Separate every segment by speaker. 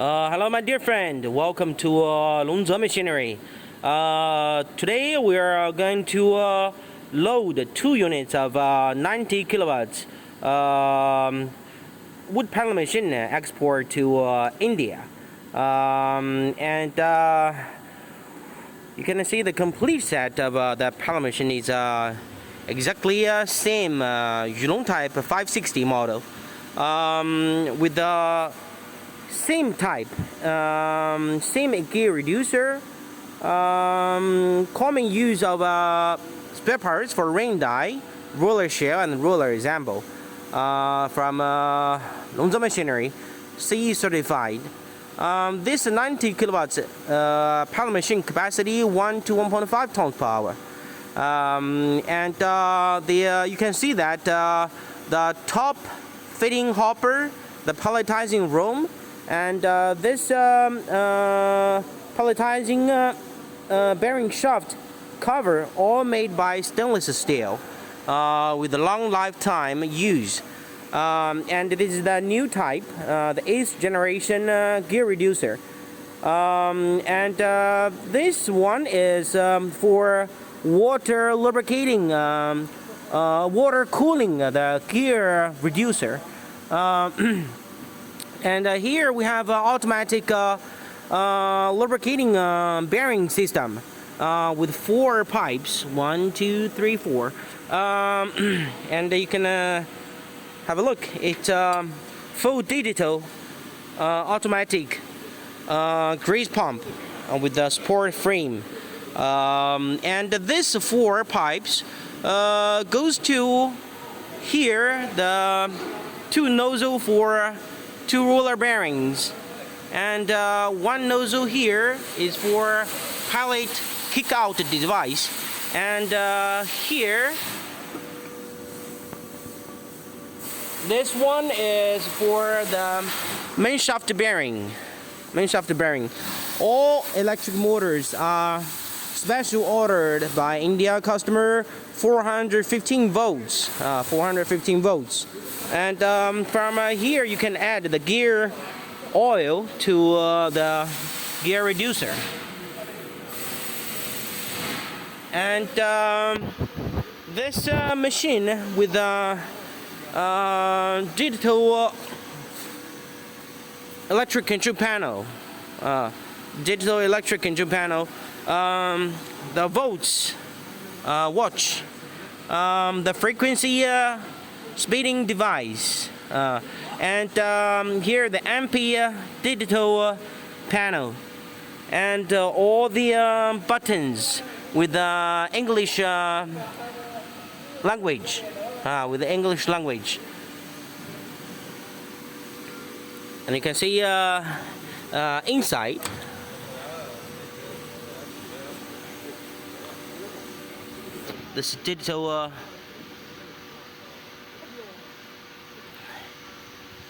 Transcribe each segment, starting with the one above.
Speaker 1: Hello, my dear friend. Welcome to Longze Machinery. Today we are going to load 2 units of 90 kilowatts wood panel machine export to India. And you can see the complete set of the panel machine is exactly same Jinan type 560 model with the same type, same gear reducer, common use of spare parts for ring die, roller shell, and roller example from Longze Machinery, CE certified. This 90 kilowatts panel machine capacity 1 to 1.5 tons per hour, and you can see that the top fitting hopper, the pelletizing room, and this pelletizing bearing shaft cover, all made by stainless steel with a long lifetime use. And this is the new type, the 8th generation gear reducer. And this one is for water lubricating, water cooling the gear reducer. And here we have automatic lubricating bearing system with 4 pipes, 1, 2, 3, 4. And you can have a look. It's full digital automatic grease pump with the sport frame. And this 4 pipes goes to here, the 2 nozzle for 2 roller bearings, and 1 nozzle here is for pellet kick out device, and here this one is for the main shaft bearing. All electric motors are special ordered by India customer, 415 volts. 415 volts. And from here you can add the gear oil to the gear reducer. And this machine with digital electric control panel, the volts watch, the frequency speeding device, and here the MP digital panel, and all the buttons with the English language, and you can see inside. This digital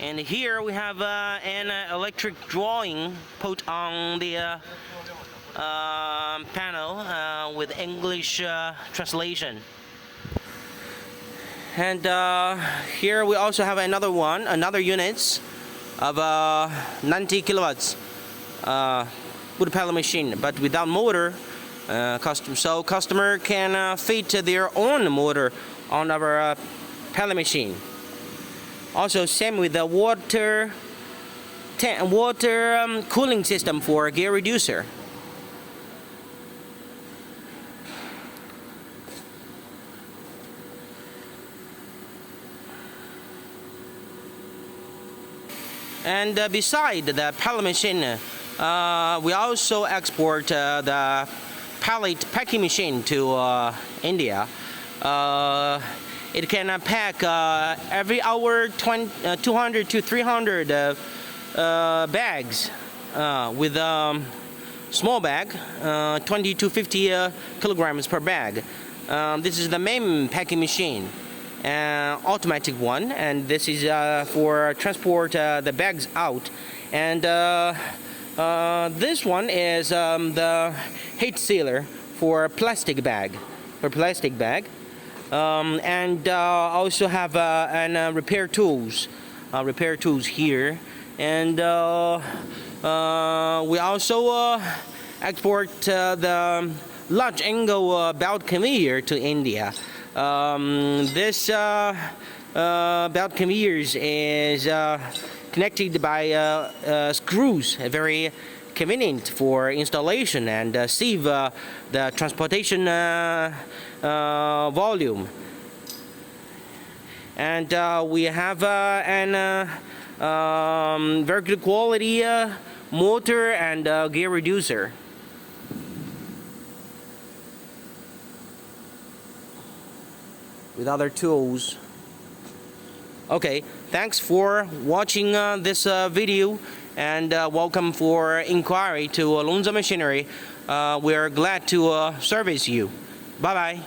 Speaker 1: and here we have an electric drawing put on the panel with English translation. And here we also have another units of 90 kilowatts wood pellet machine, but without motor. So customer can fit their own motor on our pellet machine. Also same with the water cooling system for gear reducer. And beside the pellet machine, we also export the pellet packing machine to India. It can pack every hour 200 to 300 bags with small bag, 20 to 50 kilograms per bag. This is the main packing machine, automatic one, and this is for transport the bags out. And this one is the heat sealer for plastic bag. And also have repair tools here, and we also export the large angle belt conveyor to India. This belt conveyors is connected by screws, very convenient for installation and save the transportation volume. And we have an very good quality motor and gear reducer. With other tools. Okay, thanks for watching this video, and welcome for inquiry to Longzhe Machinery. We are glad to service you. Bye bye.